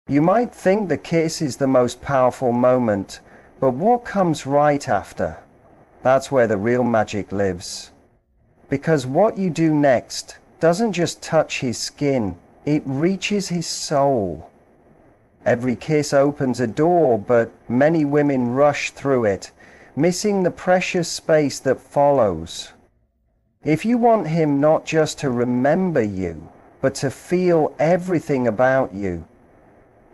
You might think the kiss is the most powerful moment, but what comes right after? That's where the real magic lives. Because what you do next doesn't just touch his skin, it reaches his soul. Every kiss opens a door, but many women rush through it, missing the precious space that follows. If you want him not just to remember you, but to feel everything about you,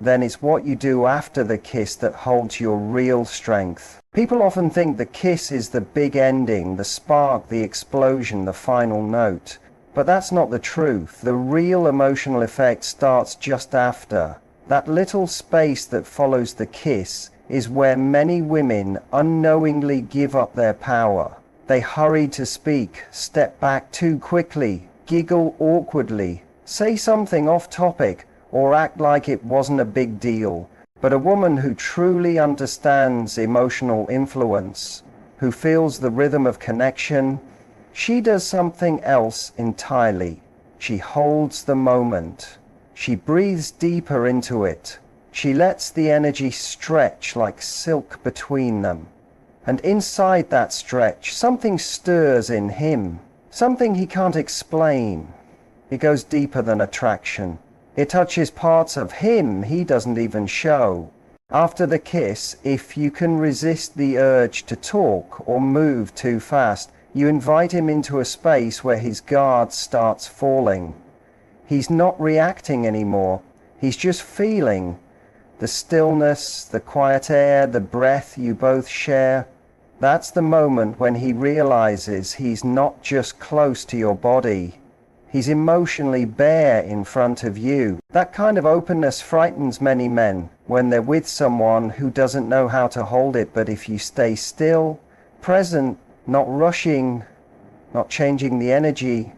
then it's what you do after the kiss that holds your real strength. People often think the kiss is the big ending, the spark, the explosion, the final note. But that's not the truth. The real emotional effect starts just after. That little space that follows the kiss is where many women unknowingly give up their power. They hurry to speak, step back too quickly, giggle awkwardly, say something off topic, or act like it wasn't a big deal. But a woman who truly understands emotional influence, who feels the rhythm of connection, she does something else entirely. She holds the moment. She breathes deeper into it. She lets the energy stretch like silk between them. And inside that stretch, something stirs in him, something he can't explain. It goes deeper than attraction. It touches parts of him he doesn't even show. After the kiss, if you can resist the urge to talk or move too fast, you invite him into a space where his guard starts falling. He's not reacting anymore. He's just feeling the stillness, the quiet air, the breath you both share. That's the moment when he realizes he's not just close to your body. He's emotionally bare in front of you. That kind of openness frightens many men when they're with someone who doesn't know how to hold it. But if you stay still, present, not rushing, not changing the energy,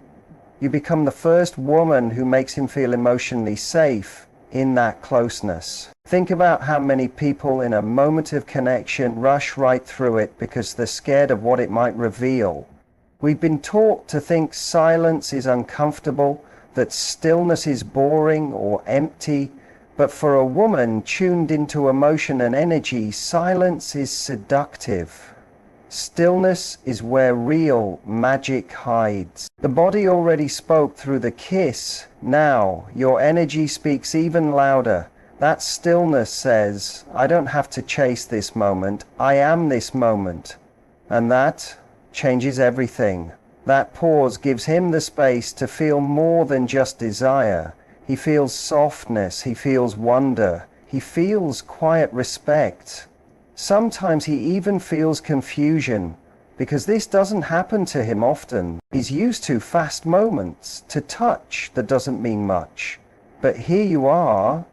you become the first woman who makes him feel emotionally safe in that closeness. Think about how many people in a moment of connection rush right through it because they're scared of what it might reveal. We've been taught to think silence is uncomfortable, that stillness is boring or empty, but for a woman tuned into emotion and energy, silence is seductive. Stillness is where real magic hides. The body already spoke through the kiss. Now, your energy speaks even louder. That stillness says, I don't have to chase this moment. I am this moment. And that changes everything. That pause gives him the space to feel more than just desire. He feels softness, he feels wonder, he feels quiet respect. Sometimes he even feels confusion, because this doesn't happen to him often. He's used to fast moments, to touch that doesn't mean much. But here you are,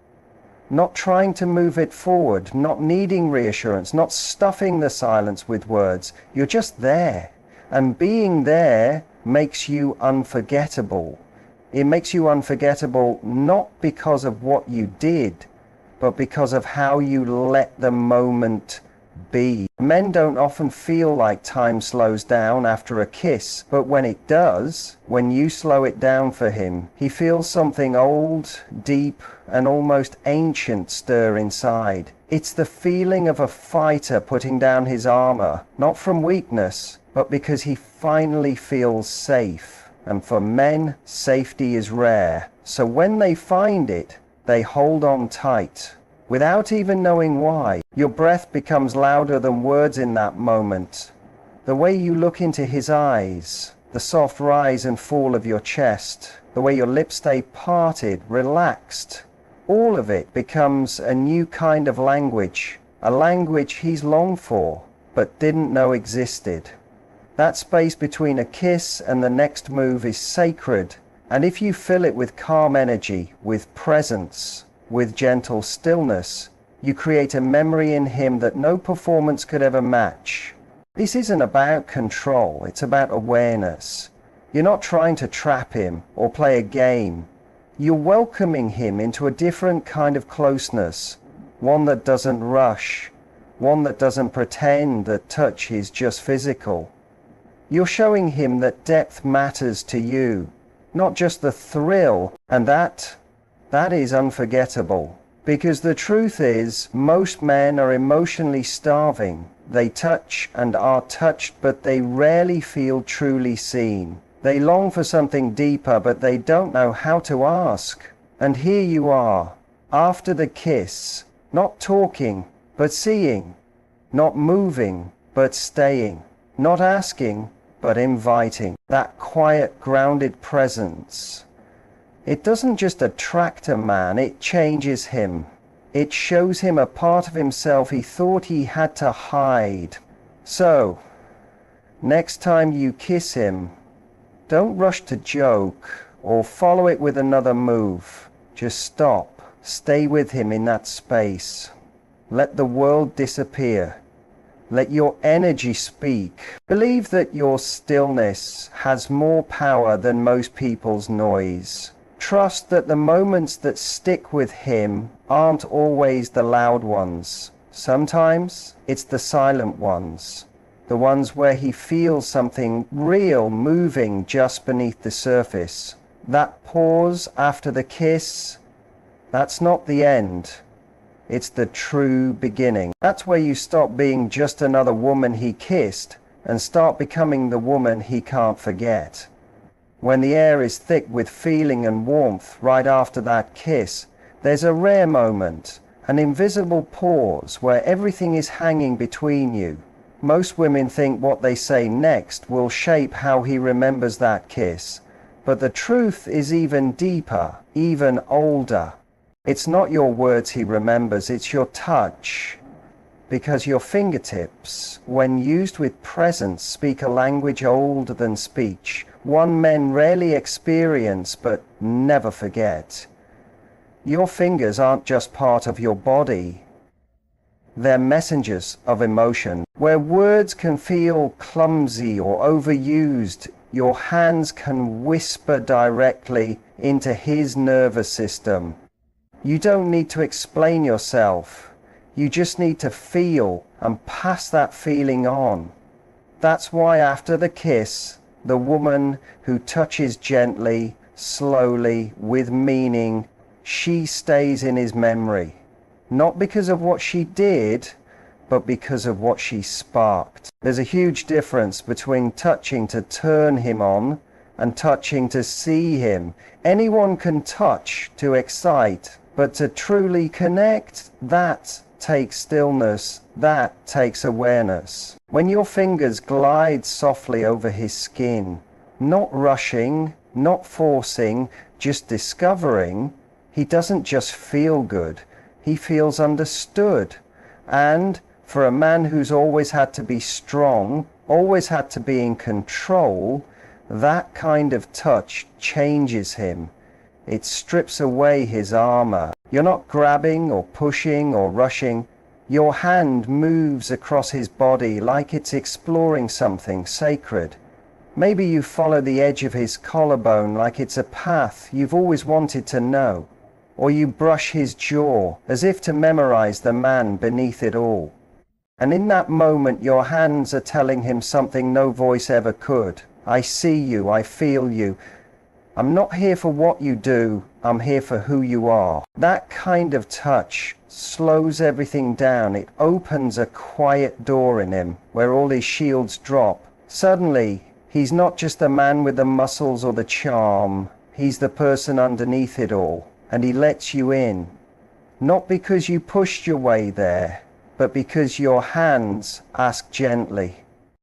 not trying to move it forward, not needing reassurance, not stuffing the silence with words. You're just there. And being there makes you unforgettable. It makes you unforgettable not because of what you did, but because of how you let the moment be. Men don't often feel like time slows down after a kiss, but when it does, when you slow it down for him, he feels something old, deep, and almost ancient stir inside. It's the feeling of a fighter putting down his armor, not from weakness, but because he finally feels safe. And for men, safety is rare. So when they find it, they hold on tight, without even knowing why. Your breath becomes louder than words in that moment. The way you look into his eyes, the soft rise and fall of your chest, the way your lips stay parted, relaxed, all of it becomes a new kind of language, a language he's longed for, but didn't know existed. That space between a kiss and the next move is sacred, and if you fill it with calm energy, with presence, with gentle stillness, you create a memory in him that no performance could ever match. This isn't about control, it's about awareness. You're not trying to trap him or play a game. You're welcoming him into a different kind of closeness, one that doesn't rush, one that doesn't pretend that touch is just physical. You're showing him that depth matters to you, not just the thrill, and that is unforgettable. Because the truth is, most men are emotionally starving. They touch and are touched, but they rarely feel truly seen. They long for something deeper, but they don't know how to ask. And here you are, after the kiss, not talking, but seeing, not moving, but staying, not asking, but inviting. That quiet, grounded presence. It doesn't just attract a man, it changes him. It shows him a part of himself he thought he had to hide. So, next time you kiss him, don't rush to joke or follow it with another move. Just stop. Stay with him in that space. Let the world disappear. Let your energy speak. Believe that your stillness has more power than most people's noise. Trust that the moments that stick with him aren't always the loud ones. Sometimes it's the silent ones. The ones where he feels something real moving just beneath the surface. That pause after the kiss, that's not the end. It's the true beginning. That's where you stop being just another woman he kissed and start becoming the woman he can't forget. When the air is thick with feeling and warmth right after that kiss, there's a rare moment, an invisible pause where everything is hanging between you. Most women think what they say next will shape how he remembers that kiss. But the truth is even deeper, even older. It's not your words he remembers, it's your touch. Because your fingertips, when used with presence, speak a language older than speech. One men rarely experience but never forget. Your fingers aren't just part of your body. They're messengers of emotion. Where words can feel clumsy or overused, your hands can whisper directly into his nervous system. You don't need to explain yourself. You just need to feel and pass that feeling on. That's why after the kiss, the woman who touches gently, slowly, with meaning, she stays in his memory. Not because of what she did, but because of what she sparked. There's a huge difference between touching to turn him on and touching to see him. Anyone can touch to excite, but to truly connect, that takes stillness, that takes awareness. When your fingers glide softly over his skin, not rushing, not forcing, just discovering, he doesn't just feel good, he feels understood. And for a man who's always had to be strong, always had to be in control, that kind of touch changes him. It strips away his armor. You're not grabbing or pushing or rushing. Your hand moves across his body like it's exploring something sacred. Maybe you follow the edge of his collarbone like it's a path you've always wanted to know. Or you brush his jaw as if to memorize the man beneath it all. And in that moment your hands are telling him something no voice ever could. I see you, I feel you. I'm not here for what you do, I'm here for who you are. That kind of touch slows everything down. It opens a quiet door in him where all his shields drop. Suddenly, he's not just the man with the muscles or the charm. He's the person underneath it all. And he lets you in. Not because you pushed your way there, but because your hands ask gently.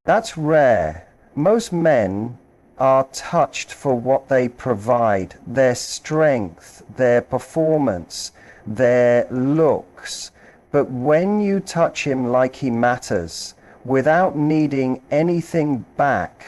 That's rare. Most men are touched for what they provide, their strength, their performance, their looks. But when you touch him like he matters, without needing anything back,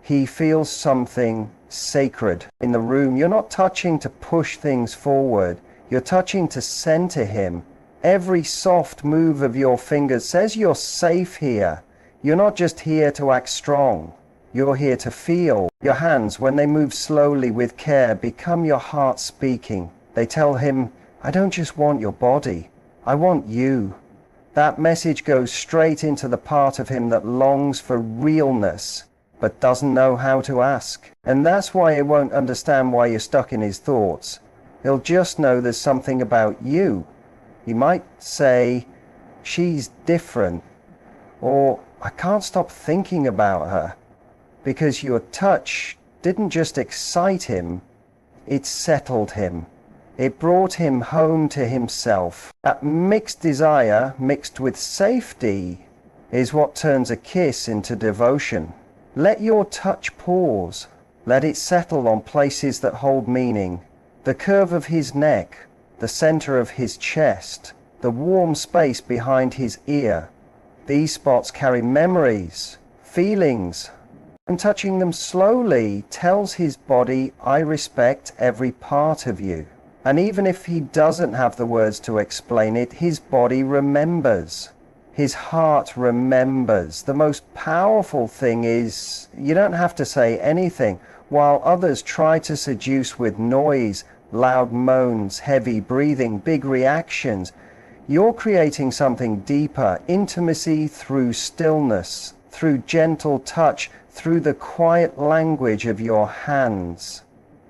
he feels something sacred in the room. You're not touching to push things forward, you're touching to center him. Every soft move of your fingers says you're safe here. You're not just here to act strong. You're here to feel. Your hands, when they move slowly with care, become your heart speaking. They tell him, I don't just want your body, I want you. That message goes straight into the part of him that longs for realness, but doesn't know how to ask. And that's why he won't understand why you're stuck in his thoughts. He'll just know there's something about you He might say, "She's different," or "I can't stop thinking about her," because your touch didn't just excite him, it settled him. It brought him home to himself. That mixed desire, mixed with safety, is what turns a kiss into devotion. Let your touch pause. Let it settle on places that hold meaning. The curve of his neck, the center of his chest, the warm space behind his ear. These spots carry memories, feelings, and touching them slowly tells his body, "I respect every part of you." And even if he doesn't have the words to explain it, his body remembers. His heart remembers. The most powerful thing is you don't have to say anything. While others try to seduce with noise, loud moans, heavy breathing, big reactions, you're creating something deeper, intimacy through stillness, through gentle touch, through the quiet language of your hands.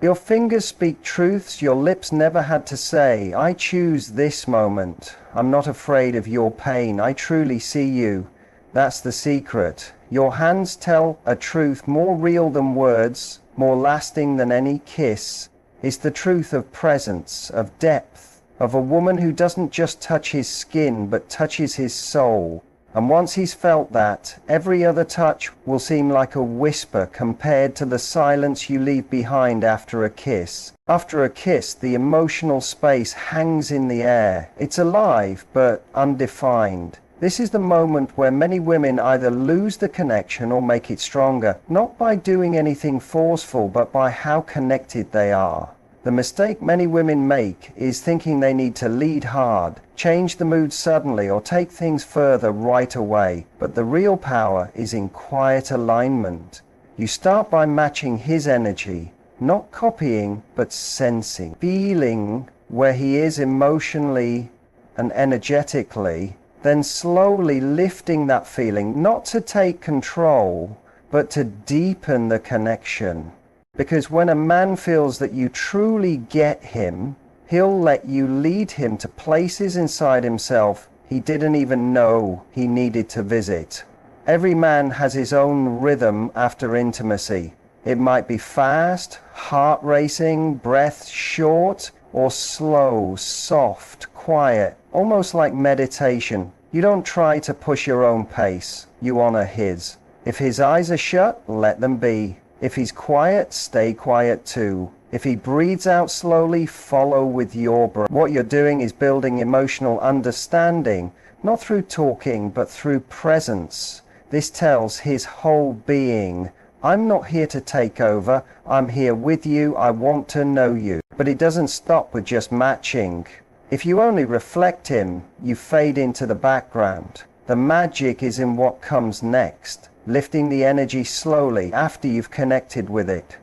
Your fingers speak truths your lips never had to say. "I choose this moment. I'm not afraid of your pain. I truly see you." That's the secret. Your hands tell a truth more real than words, more lasting than any kiss. It's the truth of presence, of depth, of a woman who doesn't just touch his skin but touches his soul. And once he's felt that, every other touch will seem like a whisper compared to the silence you leave behind after a kiss. After a kiss, the emotional space hangs in the air. It's alive, but undefined. This is the moment where many women either lose the connection or make it stronger, not by doing anything forceful, but by how connected they are. The mistake many women make is thinking they need to lead hard, change the mood suddenly, or take things further right away. But the real power is in quiet alignment. You start by matching his energy, not copying, but sensing, feeling where he is emotionally and energetically, then slowly lifting that feeling, not to take control, but to deepen the connection. Because when a man feels that you truly get him, he'll let you lead him to places inside himself he didn't even know he needed to visit. Every man has his own rhythm after intimacy. It might be fast, heart racing, breath short, or slow, soft, quiet, almost like meditation. You don't try to push your own pace, you honor his. If his eyes are shut, let them be. If he's quiet, stay quiet too. If he breathes out slowly, follow with your breath. What you're doing is building emotional understanding, not through talking, but through presence. This tells his whole being, "I'm not here to take over, I'm here with you, I want to know you." But it doesn't stop with just matching. If you only reflect him, you fade into the background. The magic is in what comes next. Lifting the energy slowly after you've connected with it.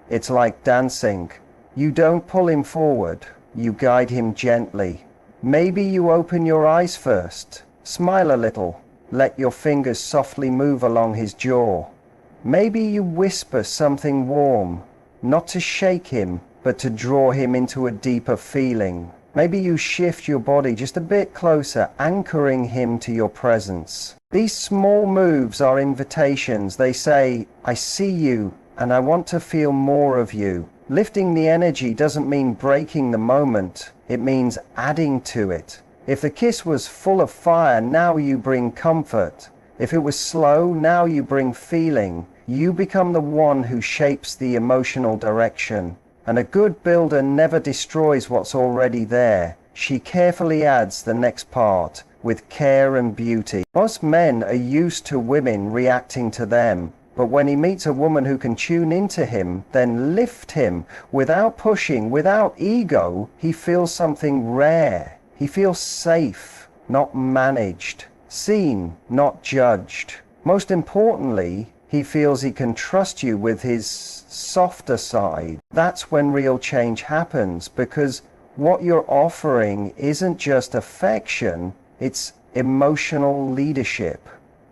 It's like dancing. You don't pull him forward, you guide him gently. Maybe you open your eyes first, smile a little, let your fingers softly move along his jaw. Maybe you whisper something warm, not to shake him, but to draw him into a deeper feeling. Maybe you shift your body just a bit closer, anchoring him to your presence. These small moves are invitations. They say, "I see you, and I want to feel more of you." Lifting the energy doesn't mean breaking the moment. It means adding to it. If the kiss was full of fire, now you bring comfort. If it was slow, now you bring feeling. You become the one who shapes the emotional direction. And a good builder never destroys what's already there. She carefully adds the next part with care and beauty. Most men are used to women reacting to them, but when he meets a woman who can tune into him, then lift him without pushing, without ego, he feels something rare. He feels safe, not managed, seen, not judged. Most importantly, he feels he can trust you with his softer side. That's when real change happens, because what you're offering isn't just affection, it's emotional leadership.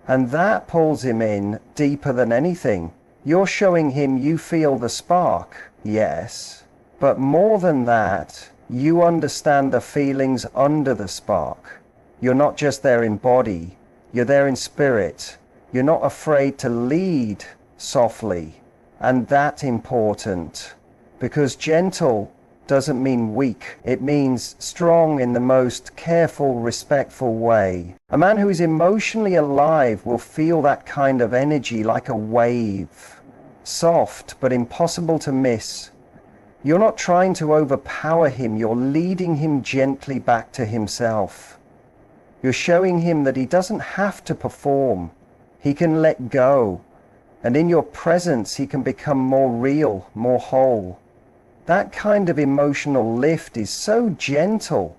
And that pulls him in deeper than anything. You're showing him you feel the spark, yes, but more than that, You understand the feelings under the spark. You're not just there in body, you're there in spirit. You're not afraid to lead softly, and that's important, because gentle doesn't mean weak. It means strong in the most careful, respectful way. A man who is emotionally alive will feel that kind of energy like a wave, soft but impossible to miss. You're not trying to overpower him, you're leading him gently back to himself. You're showing him that he doesn't have to perform. He can let go, and in your presence he can become more real, more whole. That kind of emotional lift is so gentle.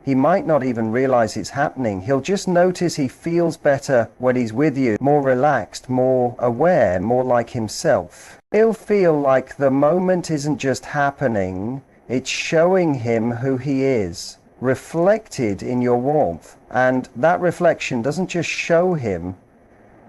He might not even realize it's happening. He'll just notice he feels better when he's with you, more relaxed, more aware, more like himself. He'll feel like the moment isn't just happening, it's showing him who he is, reflected in your warmth. And that reflection doesn't just show him,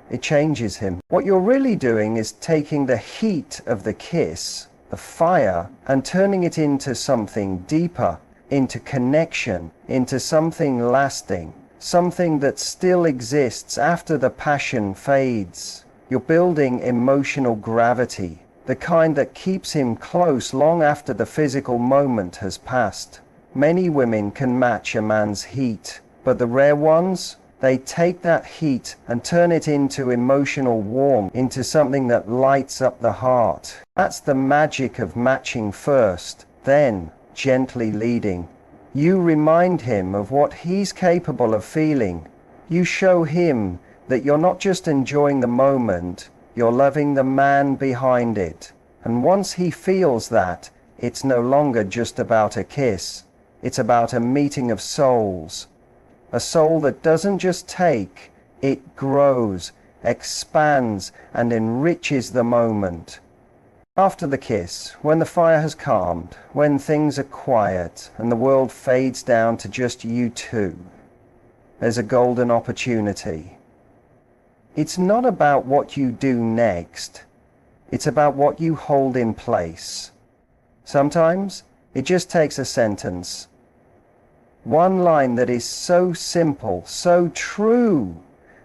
it changes him. What you're really doing is taking the heat of the kiss, the fire, and turning it into something deeper, into connection, into something lasting, something that still exists after the passion fades. You're building emotional gravity, the kind that keeps him close long after the physical moment has passed. Many women can match a man's heat, but the rare ones, they take that heat and turn it into emotional warmth, into something that lights up the heart. That's the magic of matching first, then gently leading. You remind him of what he's capable of feeling. You show him that you're not just enjoying the moment, you're loving the man behind it. And once he feels that, it's no longer just about a kiss. It's about a meeting of souls. A soul that doesn't just take, it grows, expands, and enriches the moment. After the kiss, when the fire has calmed, when things are quiet, and the world fades down to just you two, there's a golden opportunity. It's not about what you do next, it's about what you hold in place. Sometimes it just takes a sentence. One line that is so simple, so true,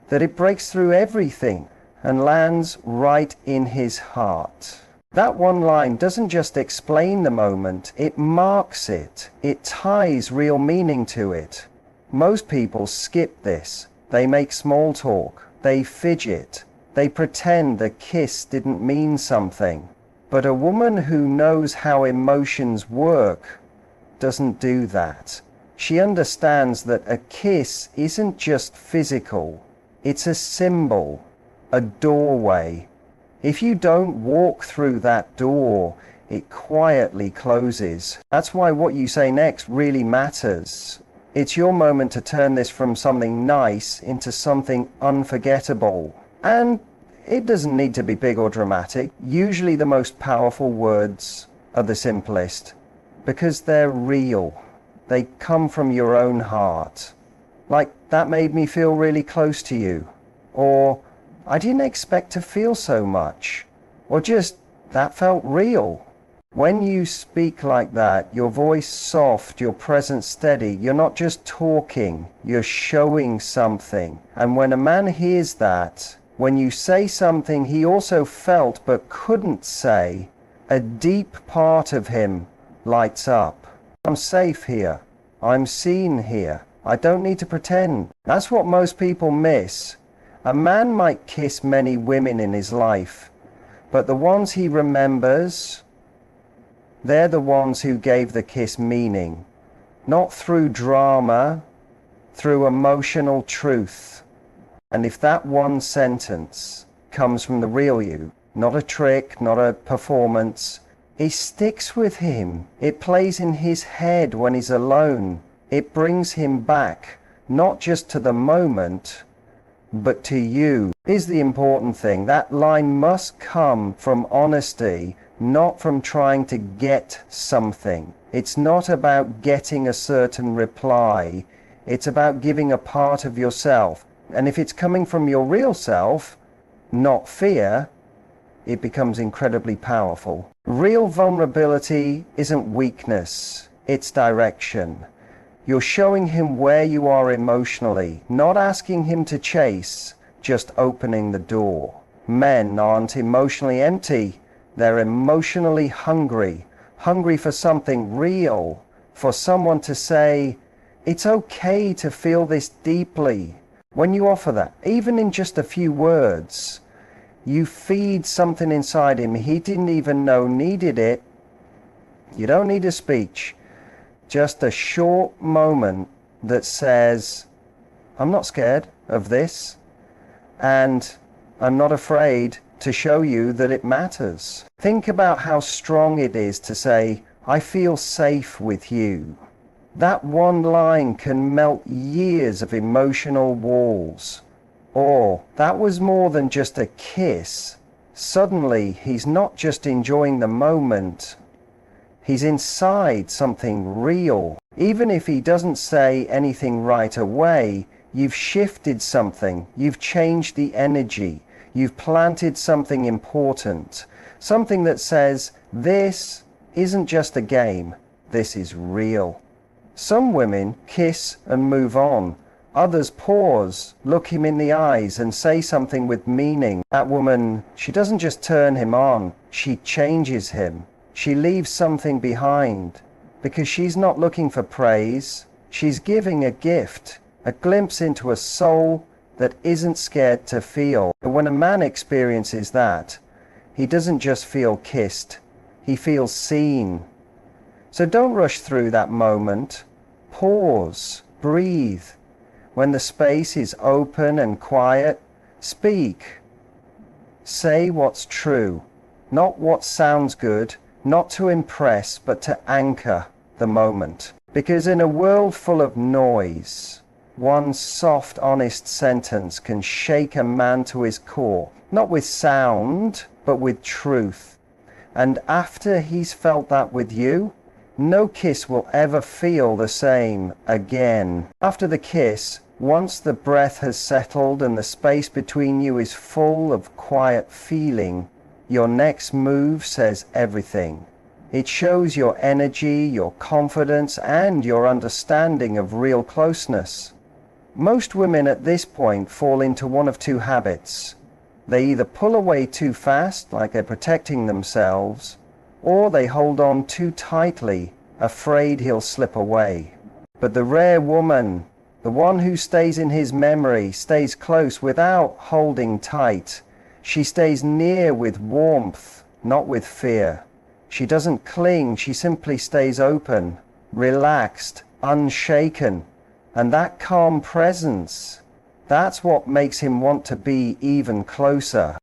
that it breaks through everything and lands right in his heart. That one line doesn't just explain the moment, it marks it. It ties real meaning to it. Most people skip this. They make small talk. They fidget. They pretend the kiss didn't mean something. But a woman who knows how emotions work doesn't do that. She understands that a kiss isn't just physical, it's a symbol, a doorway. If you don't walk through that door, it quietly closes. That's why what you say next really matters. It's your moment to turn this from something nice into something unforgettable. And it doesn't need to be big or dramatic. Usually the most powerful words are the simplest, because they're real. They come from your own heart. Like, that made me feel really close to you. Or, I didn't expect to feel so much. Or just, that felt real. When you speak like that, your voice soft, your presence steady, you're not just talking, you're showing something. And when a man hears that, when you say something he also felt but couldn't say, a deep part of him lights up. I'm safe here. I'm seen here. I don't need to pretend. That's what most people miss. A man might kiss many women in his life, but the ones he remembers, they're the ones who gave the kiss meaning. Not through drama, through emotional truth. And if that one sentence comes from the real you, not a trick, not a performance, it sticks with him. It plays in his head when he's alone. It brings him back, not just to the moment, but to you. Is the important thing. That line must come from honesty, not from trying to get something. It's not about getting a certain reply. It's about giving a part of yourself. And if it's coming from your real self, not fear, it becomes incredibly powerful. Real vulnerability isn't weakness. its direction. You're showing him where you are emotionally, not asking him to chase, just opening the door. Men aren't emotionally empty, they're emotionally hungry, hungry for something real, for someone to say, it's okay to feel this deeply. When you offer that, even in just a few words, you feed something inside him he didn't even know needed it. You don't need a speech. Just a short moment that says, I'm not scared of this, and I'm not afraid to show you that it matters. Think about how strong it is to say, I feel safe with you. That one line can melt years of emotional walls. Or, that was more than just a kiss. Suddenly, he's not just enjoying the moment. He's inside something real. Even if he doesn't say anything right away, you've shifted something. You've changed the energy. You've planted something important. Something that says, this isn't just a game. This is real. Some women kiss and move on. Others pause, look him in the eyes and say something with meaning. That woman, she doesn't just turn him on, she changes him. She leaves something behind because she's not looking for praise. She's giving a gift, a glimpse into a soul that isn't scared to feel. But when a man experiences that, he doesn't just feel kissed, he feels seen. So don't rush through that moment. Pause, breathe. When the space is open and quiet, speak. Say what's true, not what sounds good, not to impress, but to anchor the moment. Because in a world full of noise, one soft, honest sentence can shake a man to his core, not with sound, but with truth. And after he's felt that with you, no kiss will ever feel the same again. After the kiss, once the breath has settled and the space between you is full of quiet feeling, your next move says everything. It shows your energy, your confidence, and your understanding of real closeness. Most women at this point fall into one of two habits. They either pull away too fast, like they're protecting themselves, or they hold on too tightly, afraid he'll slip away. But the rare woman, the one who stays in his memory, stays close without holding tight. She stays near with warmth, not with fear. She doesn't cling, she simply stays open, relaxed, unshaken. And that calm presence, that's what makes him want to be even closer.